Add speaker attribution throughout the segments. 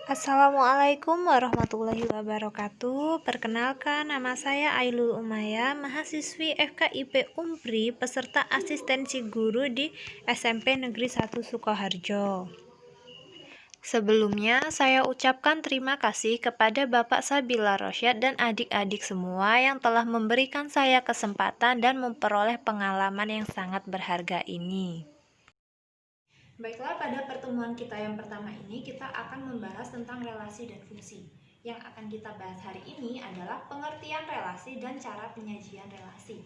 Speaker 1: Assalamualaikum warahmatullahi wabarakatuh. Perkenalkan, nama saya Ailul Umaya, mahasiswi FKIP Umpri, peserta asistensi guru di SMP Negeri 1 Sukoharjo. Sebelumnya, saya ucapkan terima kasih kepada Bapak Sabila Rosyad dan adik-adik semua yang telah memberikan saya kesempatan dan memperoleh pengalaman yang sangat berharga ini. Baiklah, pada pertemuan kita yang pertama ini kita akan membahas tentang relasi dan fungsi. Yang akan kita bahas hari ini adalah pengertian relasi dan cara penyajian relasi.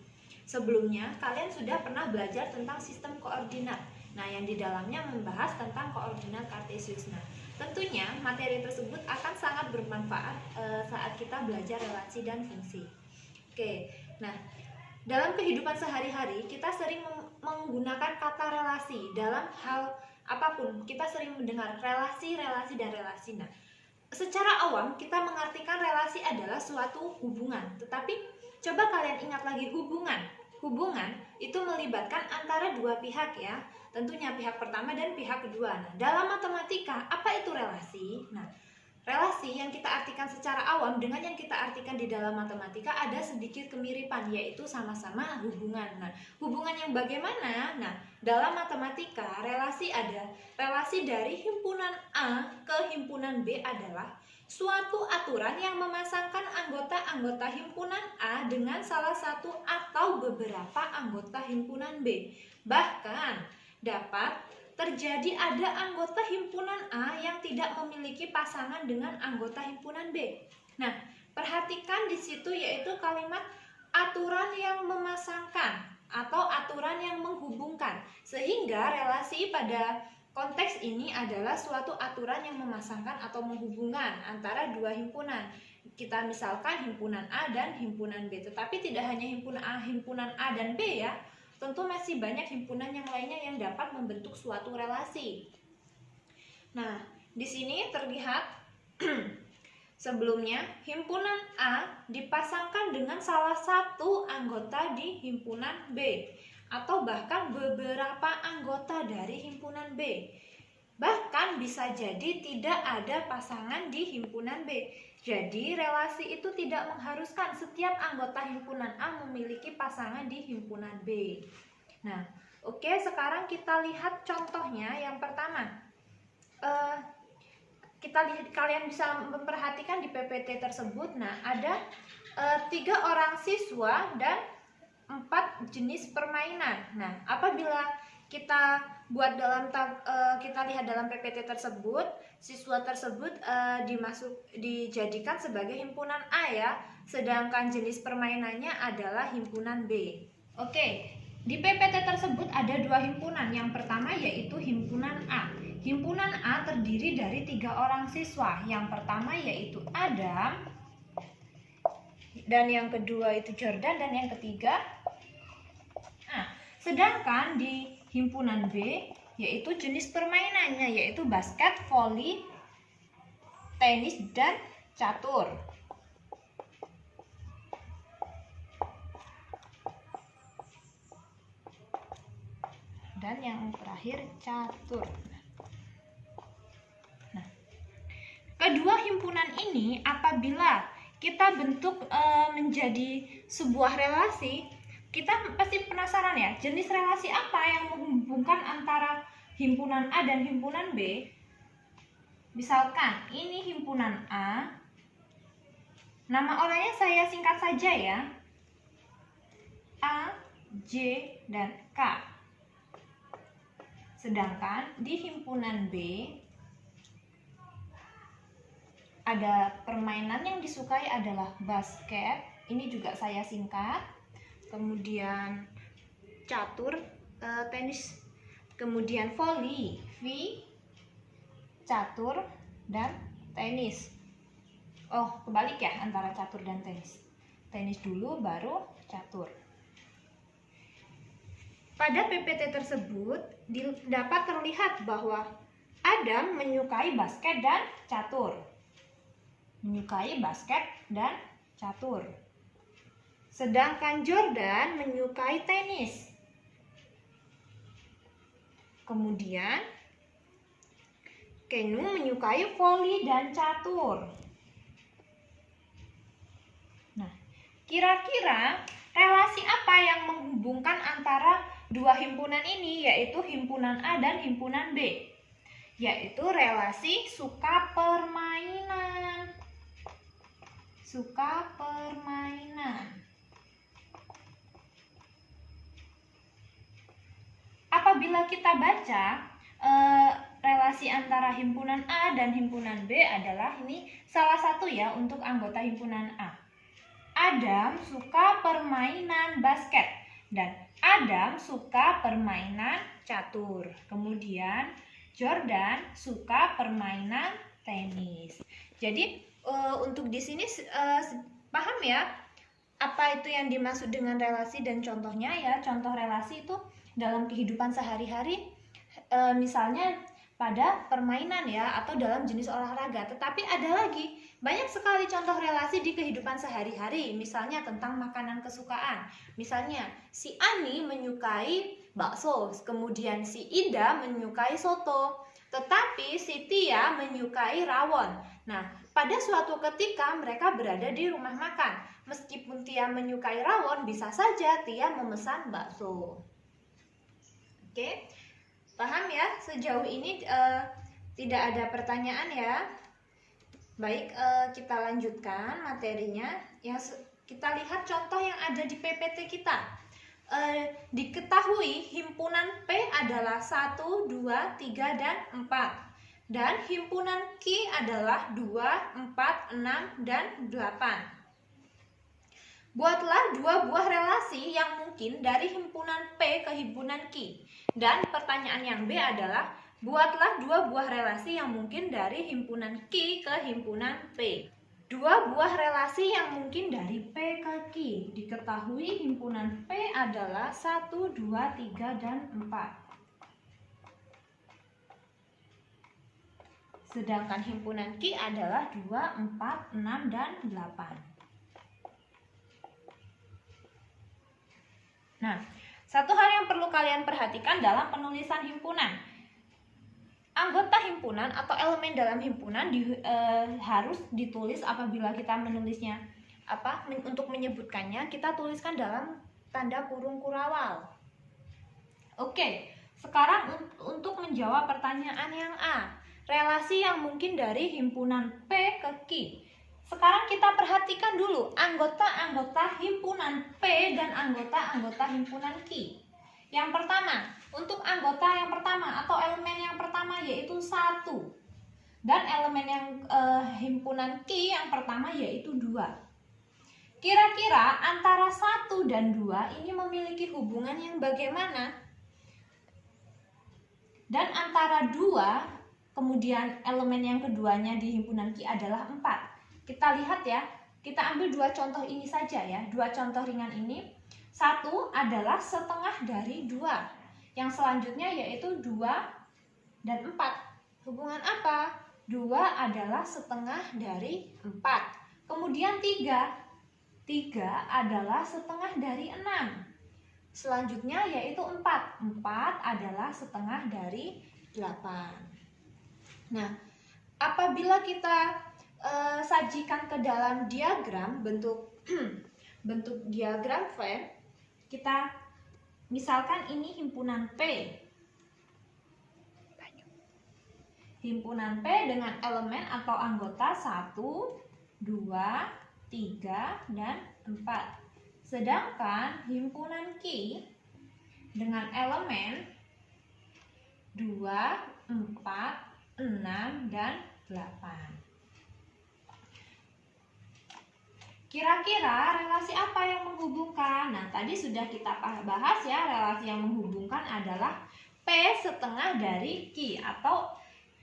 Speaker 1: Sebelumnya, kalian sudah pernah belajar tentang sistem koordinat. Nah, yang di dalamnya membahas tentang koordinat kartesius. Nah, tentunya materi tersebut akan sangat bermanfaat saat kita belajar relasi dan fungsi. Oke, nah, dalam kehidupan sehari-hari kita sering menggunakan kata relasi dalam hal apapun. Kita sering mendengar relasi, dan relasi. Nah, secara awam kita mengartikan relasi adalah suatu hubungan. Tetapi coba kalian ingat lagi hubungan. Hubungan itu melibatkan antara dua pihak ya. Tentunya pihak pertama dan pihak kedua. Nah, dalam matematika apa itu relasi? Nah, relasi yang kita artikan secara awam dengan yang kita artikan di dalam matematika ada sedikit kemiripan, yaitu sama-sama hubungan. Nah, hubungan yang bagaimana? Nah, dalam matematika relasi ada relasi dari himpunan A ke himpunan B adalah suatu aturan yang memasangkan anggota-anggota himpunan A dengan salah satu atau beberapa anggota himpunan B. Bahkan dapat terjadi ada anggota himpunan A yang tidak memiliki pasangan dengan anggota himpunan B. Nah, perhatikan di situ yaitu kalimat aturan yang memasangkan atau aturan yang menghubungkan. Sehingga relasi pada konteks ini adalah suatu aturan yang memasangkan atau menghubungkan antara dua himpunan. Kita misalkan himpunan A dan himpunan B, tetapi tidak hanya himpunan A dan B ya. Tentu masih banyak himpunan yang lainnya yang dapat membentuk suatu relasi. Nah, di sini terlihat sebelumnya himpunan A dipasangkan dengan salah satu anggota di himpunan B atau bahkan beberapa anggota dari himpunan B. Bahkan bisa jadi tidak ada pasangan di himpunan B. Jadi relasi itu tidak mengharuskan setiap anggota himpunan A memiliki pasangan di himpunan B. Nah, oke, sekarang kita lihat contohnya. Yang pertama, kalian bisa memperhatikan di PPT tersebut. Nah, ada 3 orang siswa dan 4 jenis permainan. Nah, apabila kita kita lihat dalam PPT tersebut, siswa tersebut dijadikan sebagai himpunan A ya, sedangkan jenis permainannya adalah himpunan B. Oke, di PPT tersebut ada 2 himpunan. Yang pertama yaitu himpunan A. Himpunan A terdiri dari 3 orang siswa. Yang pertama yaitu Adam, dan yang kedua itu Jordan, dan yang ketiga. Nah, sedangkan di himpunan B yaitu jenis permainannya yaitu basket, voli, tenis, dan catur. Dan yang terakhir catur. Nah, kedua himpunan ini apabila kita bentuk menjadi sebuah relasi, kita pasti penasaran ya, jenis relasi apa yang menghubungkan antara himpunan A dan himpunan B? Misalkan ini himpunan A, nama orangnya saya singkat saja ya, A, J, dan K. Sedangkan di himpunan B ada permainan yang disukai adalah basket, ini juga saya singkat. Kemudian catur, tenis, kemudian voli, V, catur, dan tenis. Oh, kebalik ya antara catur dan tenis. Tenis dulu baru catur. Pada PPT tersebut dapat terlihat bahwa Adam menyukai basket dan catur. Menyukai basket dan catur. Sedangkan Jordan menyukai tenis. Kemudian Kenu menyukai voli dan catur. Nah, kira-kira relasi apa yang menghubungkan antara dua himpunan ini, yaitu himpunan A dan himpunan B? Yaitu relasi suka permainan. Suka permainan. Apabila kita baca relasi antara himpunan A dan himpunan B adalah ini salah satu ya untuk anggota himpunan A. Adam suka permainan basket dan Adam suka permainan catur. Kemudian Jordan suka permainan tenis. Jadi untuk di sini paham ya apa itu yang dimaksud dengan relasi dan contohnya ya. Contoh relasi itu dalam kehidupan sehari-hari, misalnya pada permainan ya, atau dalam jenis olahraga. Tetapi ada lagi banyak sekali contoh relasi di kehidupan sehari-hari, misalnya tentang makanan kesukaan. Misalnya si Ani menyukai bakso, kemudian si Ida menyukai soto, tetapi si Tia menyukai rawon. Nah, pada suatu ketika mereka berada di rumah makan. Meskipun Tia menyukai rawon, bisa saja Tia memesan bakso. Oke, paham ya? Sejauh ini tidak ada pertanyaan ya. Baik, kita lanjutkan materinya. Kita lihat contoh yang ada di PPT kita. Diketahui himpunan P adalah 1, 2, 3, dan 4. Dan himpunan Q adalah 2, 4, 6, dan 8. Buatlah dua buah relasi yang mungkin dari himpunan P ke himpunan Q. Dan pertanyaan yang B adalah, buatlah dua buah relasi yang mungkin dari himpunan Q ke himpunan P. Dua buah relasi yang mungkin dari P ke Q. Diketahui himpunan P adalah 1, 2, 3, dan 4. Sedangkan himpunan Q adalah 2, 4, 6, dan 8. Nah, satu hal yang perlu kalian perhatikan dalam penulisan himpunan. Anggota himpunan atau elemen dalam himpunan harus ditulis apabila kita menulisnya. Untuk menyebutkannya, kita tuliskan dalam tanda kurung kurawal. Oke, sekarang untuk menjawab pertanyaan yang A. Relasi yang mungkin dari himpunan P ke Q. Sekarang kita perhatikan dulu anggota-anggota himpunan P dan anggota-anggota himpunan Q. Yang pertama, untuk anggota yang pertama atau elemen yang pertama yaitu 1. Dan elemen yang himpunan Q yang pertama yaitu 2. Kira-kira antara 1 dan 2 ini memiliki hubungan yang bagaimana? Dan antara 2, kemudian elemen yang keduanya di himpunan Q adalah 4. Kita lihat ya, kita ambil dua contoh ini saja ya, dua contoh ringan ini. 1 adalah setengah dari 2. Yang selanjutnya yaitu 2 dan 4. Hubungan apa? 2 adalah setengah dari 4. Kemudian 3. 3 adalah setengah dari 6. Selanjutnya yaitu 4. 4 adalah setengah dari 8. Nah, apabila kita sajikan ke dalam diagram bentuk diagram Venn, kita misalkan ini himpunan P. Himpunan P dengan elemen atau anggota 1, 2, 3, dan 4. Sedangkan himpunan Q dengan elemen 2, 4, 6, dan 8. Kira-kira relasi apa yang menghubungkan? Nah, tadi sudah kita bahas ya, relasi yang menghubungkan adalah P setengah dari Q atau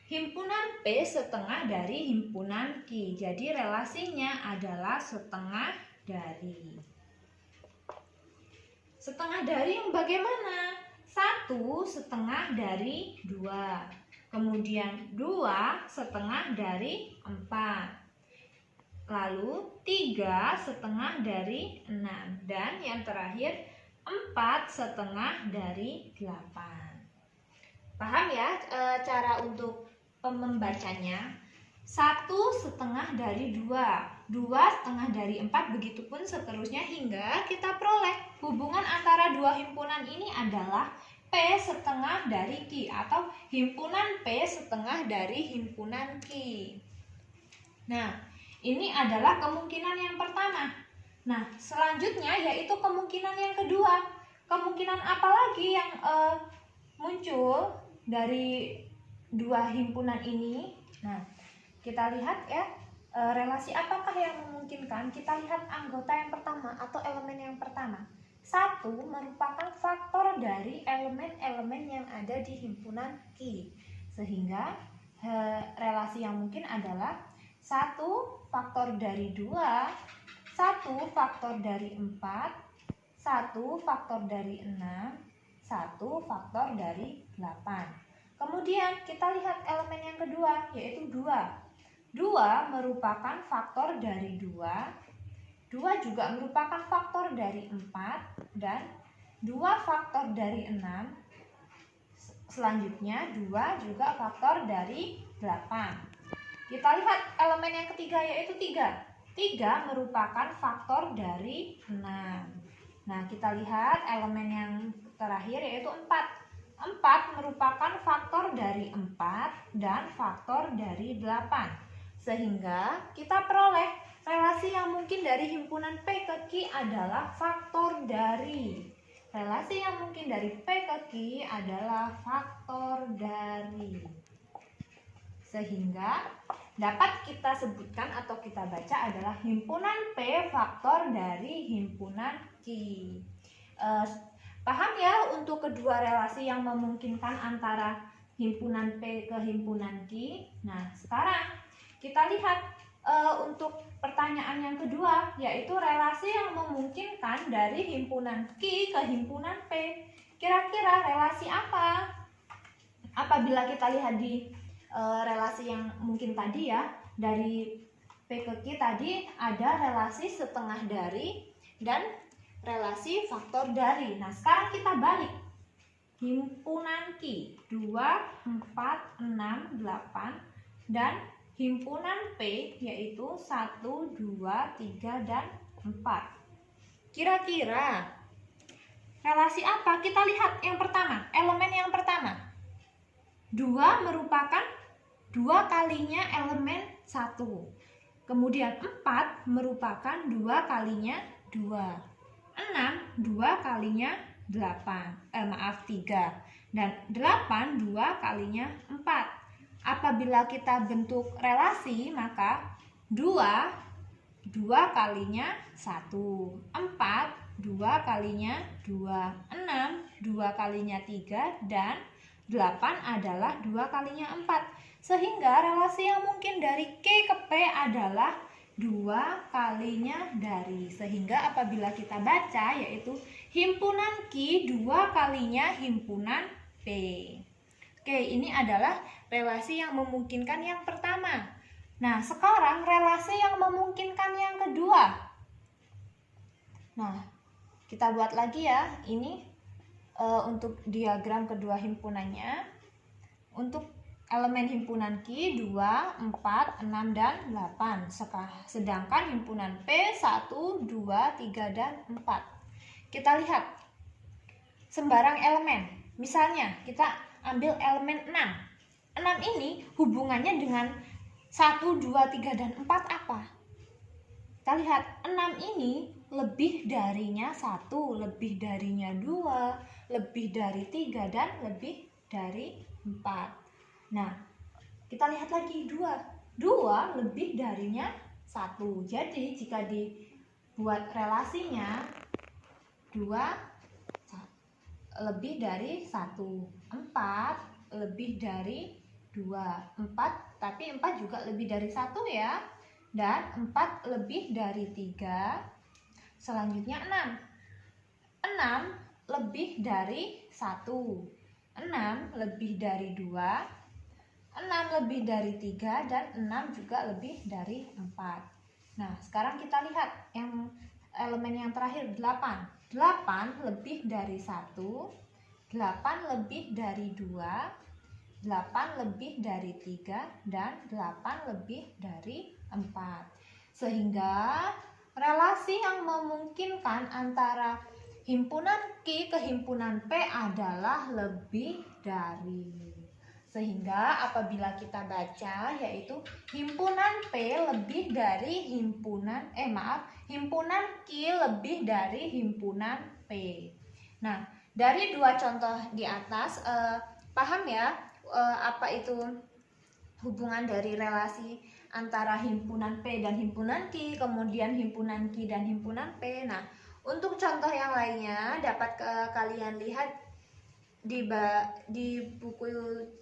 Speaker 1: himpunan P setengah dari himpunan Q. Jadi relasinya adalah setengah dari. Setengah dari yang bagaimana? 1 setengah dari 2. Kemudian 2 setengah dari 4. Lalu 3 setengah dari 6. Dan yang terakhir 4 setengah dari 8. Paham ya cara untuk membacanya 1/2 dari 2, 2/2 dari 4, begitupun seterusnya hingga kita peroleh hubungan antara dua himpunan ini adalah P1/2 dari Q atau himpunan P1/2 dari himpunan Q. Nah, ini adalah kemungkinan yang pertama. Nah, selanjutnya yaitu kemungkinan yang kedua. Kemungkinan apa lagi yang muncul dari dua himpunan ini? Nah, kita lihat ya, relasi apakah yang memungkinkan? Kita lihat anggota yang pertama atau elemen yang pertama. 1 merupakan faktor dari elemen-elemen yang ada di himpunan Q. Sehingga relasi yang mungkin adalah 1 faktor dari 2, 1 faktor dari 4, 1 faktor dari 6, 1 faktor dari 8. Kemudian kita lihat elemen yang kedua, yaitu 2. 2 merupakan faktor dari 2, 2 juga merupakan faktor dari 4, dan 2 faktor dari 6, selanjutnya 2 juga faktor dari 8. Kita lihat elemen yang ketiga, yaitu 3. 3 merupakan faktor dari 6. Nah, kita lihat elemen yang terakhir, yaitu 4. 4 merupakan faktor dari 4 dan faktor dari 8. Sehingga kita peroleh relasi yang mungkin dari himpunan P ke Q adalah faktor dari. Relasi yang mungkin dari P ke Q adalah faktor dari. Sehingga dapat kita sebutkan atau kita baca adalah himpunan P faktor dari himpunan Q. Paham ya untuk kedua relasi yang memungkinkan antara himpunan P ke himpunan Q? Nah, sekarang kita lihat untuk pertanyaan yang kedua, yaitu relasi yang memungkinkan dari himpunan Q ke himpunan P. Kira-kira relasi apa? Apabila kita lihat di relasi yang mungkin tadi ya, dari P ke Q tadi ada relasi setengah dari dan relasi faktor dari. Nah, sekarang kita balik. Himpunan Q 2, 4, 6, 8 dan himpunan P yaitu 1, 2, 3, dan 4. Kira-kira relasi apa? Kita lihat yang pertama, elemen yang pertama. 2 merupakan 2 kalinya elemen 1. Kemudian 4 merupakan 2 kalinya 2. 6 2 kalinya 3. Dan 8 2 kalinya 4. Apabila kita bentuk relasi, maka 2 kalinya 1, 4 2 kalinya 2, 6 2 kalinya 3, dan 8 adalah 2 kalinya 4. Sehingga relasi yang mungkin dari Q ke P adalah 2 kalinya dari. Sehingga apabila kita baca, yaitu himpunan Q 2 kalinya himpunan P. Oke, ini adalah relasi yang memungkinkan yang pertama. Nah, sekarang relasi yang memungkinkan yang kedua. Nah, kita buat lagi ya. Ini untuk diagram kedua himpunannya. Untuk elemen himpunan Q 2, 4, 6, dan 8. Sedangkan himpunan P 1, 2, 3, dan 4. Kita lihat sembarang elemen. Misalnya, kita ambil elemen 6. 6 ini hubungannya dengan 1, 2, 3, dan 4 apa? Kita lihat 6 ini lebih darinya 1, lebih darinya 2, lebih dari 3, dan lebih dari 4. Nah, kita lihat lagi 2. 2 lebih darinya 1. Jadi jika dibuat relasinya 2 lebih dari 1, 4 lebih dari 2, 4 tapi 4 juga lebih dari 1 ya, dan 4 lebih dari 3. Selanjutnya 6 lebih dari 1, 6 lebih dari 2, 6 lebih dari 3, dan 6 juga lebih dari 4. Nah, sekarang kita lihat yang elemen yang terakhir 8. 8 lebih dari 1, 8 lebih dari 2, 8 lebih dari 3 dan 8 lebih dari 4. Sehingga relasi yang memungkinkan antara himpunan Q ke himpunan P adalah lebih dari. Sehingga apabila kita baca yaitu himpunan P lebih dari himpunan himpunan Q lebih dari himpunan P. Nah, dari dua contoh di atas paham ya apa itu hubungan dari relasi antara himpunan P dan himpunan Q, kemudian himpunan Q dan himpunan P. Nah, untuk contoh yang lainnya dapat kalian lihat di buku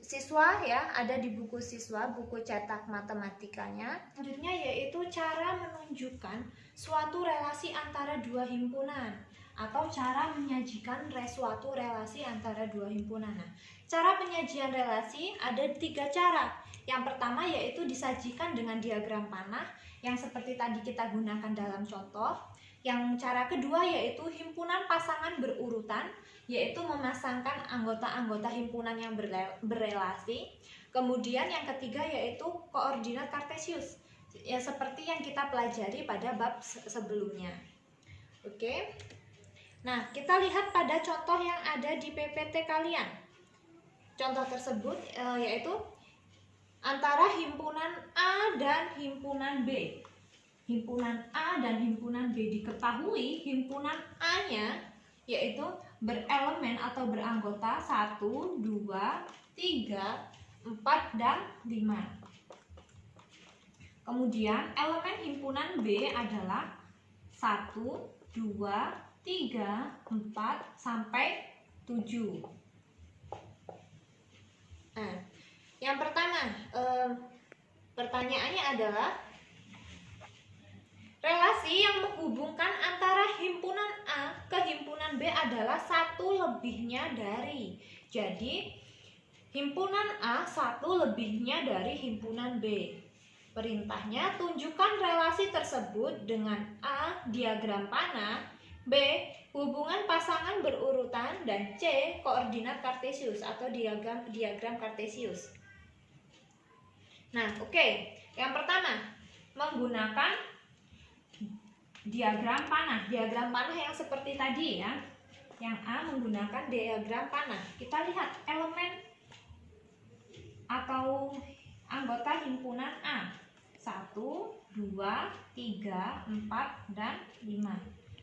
Speaker 1: siswa ya, ada di buku siswa, buku cetak matematikanya. Selanjutnya yaitu cara menunjukkan suatu relasi antara dua himpunan atau cara menyajikan suatu relasi antara dua himpunan. Nah, cara penyajian relasi ada 3 cara. Yang pertama yaitu disajikan dengan diagram panah yang seperti tadi kita gunakan dalam contoh. Yang cara kedua yaitu himpunan pasangan berurutan, yaitu memasangkan anggota-anggota himpunan yang berelasi. Kemudian yang ketiga yaitu koordinat kartesius, ya seperti yang kita pelajari pada bab sebelumnya. Oke. Nah, kita lihat pada contoh yang ada di PPT kalian. Contoh tersebut yaitu antara himpunan A dan himpunan B. Himpunan A dan himpunan B diketahui himpunan A-nya yaitu berelemen atau beranggota 1, 2, 3, 4, dan 5. Kemudian elemen himpunan B adalah 1, 2, 3, 4, sampai 7. Nah, yang pertama pertanyaannya adalah relasi yang menghubungkan antara himpunan A ke himpunan B adalah 1 lebihnya dari. Jadi, himpunan A 1 lebihnya dari himpunan B. Perintahnya, tunjukkan relasi tersebut dengan A, diagram panah, B, hubungan pasangan berurutan, dan C, koordinat kartesius atau diagram kartesius. Nah, oke. Yang pertama, menggunakan diagram panah. Diagram panah yang seperti tadi ya. Yang A menggunakan diagram panah. Kita lihat elemen atau anggota himpunan A. 1, 2, 3, 4, dan 5.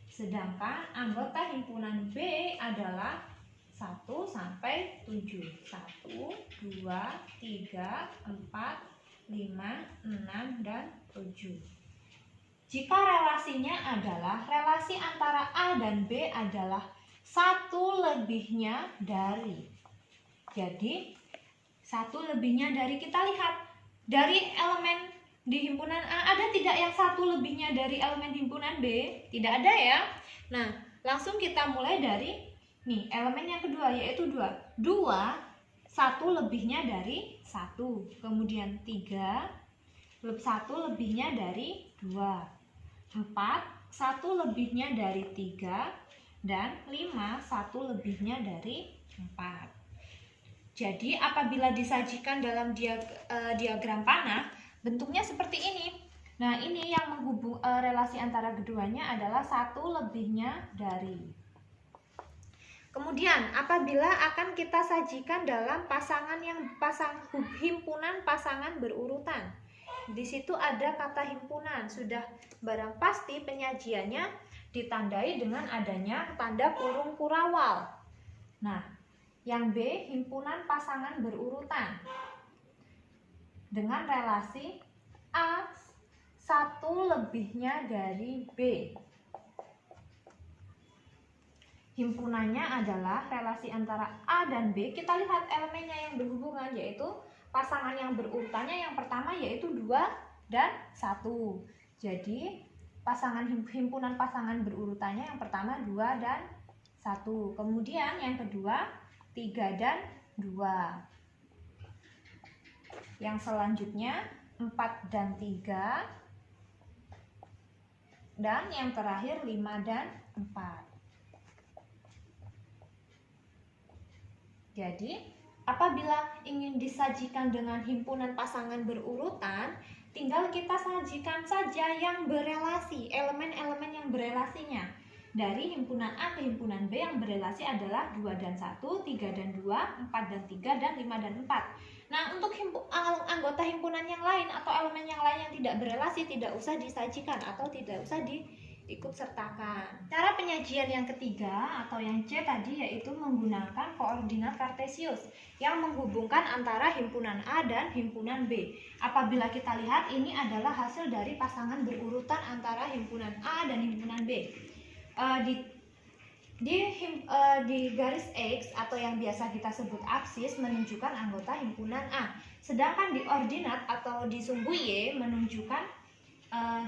Speaker 1: Sedangkan anggota himpunan B adalah 1 sampai 7. 1, 2, 3, 4, 5, 6, dan 7. Jika relasinya adalah relasi antara A dan B adalah 1 lebihnya dari. Jadi 1 lebihnya dari, kita lihat dari elemen di himpunan A ada tidak yang 1 lebihnya dari elemen himpunan B? Tidak ada ya. Nah, langsung kita mulai dari nih elemen yang kedua yaitu 2. 2 1 lebihnya dari 1. Kemudian 3 1 lebihnya dari 2. 4, 1 lebihnya dari 3, dan 5, 1 lebihnya dari 4. Jadi apabila disajikan dalam diagram panah, bentuknya seperti ini. Nah, ini yang menghubung relasi antara keduanya adalah 1 lebihnya dari. Kemudian apabila akan kita sajikan dalam himpunan pasangan berurutan. Di situ ada kata himpunan, sudah barang pasti penyajiannya ditandai dengan adanya tanda kurung kurawal. Nah, yang B himpunan pasangan berurutan dengan relasi A 1 lebihnya dari B. Himpunannya adalah relasi antara A dan B. Kita lihat elemennya yang berhubungan yaitu pasangan yang berurutannya yang pertama yaitu 2 dan 1. Jadi himpunan pasangan berurutannya yang pertama 2 dan 1. Kemudian yang kedua 3 dan 2. Yang selanjutnya 4 dan 3. Dan yang terakhir 5 dan 4. Jadi Apabila ingin disajikan dengan himpunan pasangan berurutan, tinggal kita sajikan saja yang berelasi, elemen-elemen yang berelasinya. Dari himpunan A ke himpunan B yang berelasi adalah 2 dan 1, 3 dan 2, 4 dan 3, dan 5 dan 4. Nah, untuk anggota himpunan yang lain atau elemen yang lain yang tidak berelasi tidak usah disajikan atau tidak usah diikut sertakan. Cara penyajian yang ketiga atau yang C tadi yaitu menggunakan koordinat kartesius yang menghubungkan antara himpunan A dan himpunan B. Apabila kita lihat ini adalah hasil dari pasangan berurutan antara himpunan A dan himpunan B. Di garis X atau yang biasa kita sebut aksis menunjukkan anggota himpunan A, sedangkan di ordinat atau di sumbu Y menunjukkan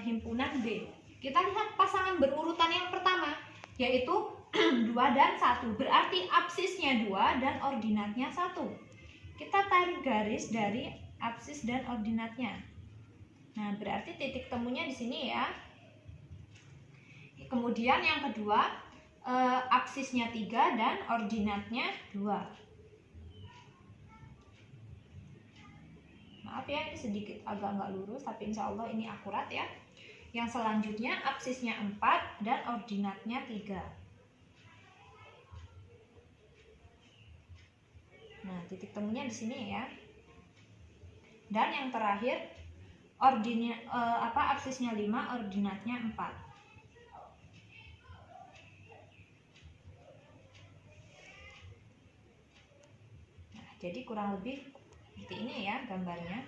Speaker 1: himpunan B. Kita lihat pasangan berurutan yang pertama yaitu 2 dan 1, berarti absisnya 2 dan ordinatnya 1. Kita tarik garis dari absis dan ordinatnya. Nah, berarti titik temunya di sini ya. Kemudian yang kedua, absisnya 3 dan ordinatnya 2. Maaf ya, ini sedikit agak nggak lurus, tapi insya Allah ini akurat ya. Yang selanjutnya absisnya 4 dan ordinatnya 3. Nah, titik temunya di sini ya. Dan yang terakhir absisnya 5, ordinatnya 4. Jadi kurang lebih seperti ini ya gambarnya.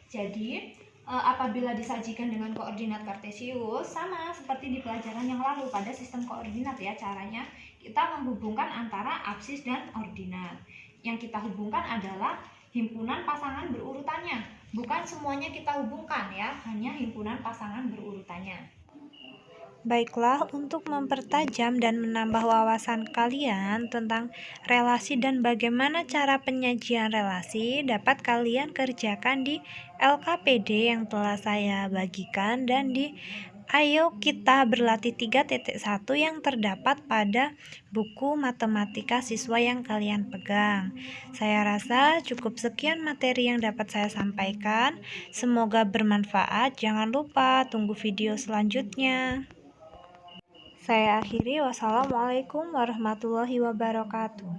Speaker 1: Jadi apabila disajikan dengan koordinat kartesius, sama seperti di pelajaran yang lalu pada sistem koordinat ya, caranya kita menghubungkan antara absis dan ordinat. Yang kita hubungkan adalah himpunan pasangan berurutannya, bukan semuanya kita hubungkan ya, hanya himpunan pasangan berurutannya.
Speaker 2: Baiklah, untuk mempertajam dan menambah wawasan kalian tentang relasi dan bagaimana cara penyajian relasi, dapat kalian kerjakan di LKPD yang telah saya bagikan dan di Ayo Kita Berlatih 3.1 yang terdapat pada buku matematika siswa yang kalian pegang. Saya rasa cukup sekian materi yang dapat saya sampaikan. Semoga bermanfaat. Jangan lupa tunggu video selanjutnya. Saya akhiri, wassalamualaikum warahmatullahi wabarakatuh.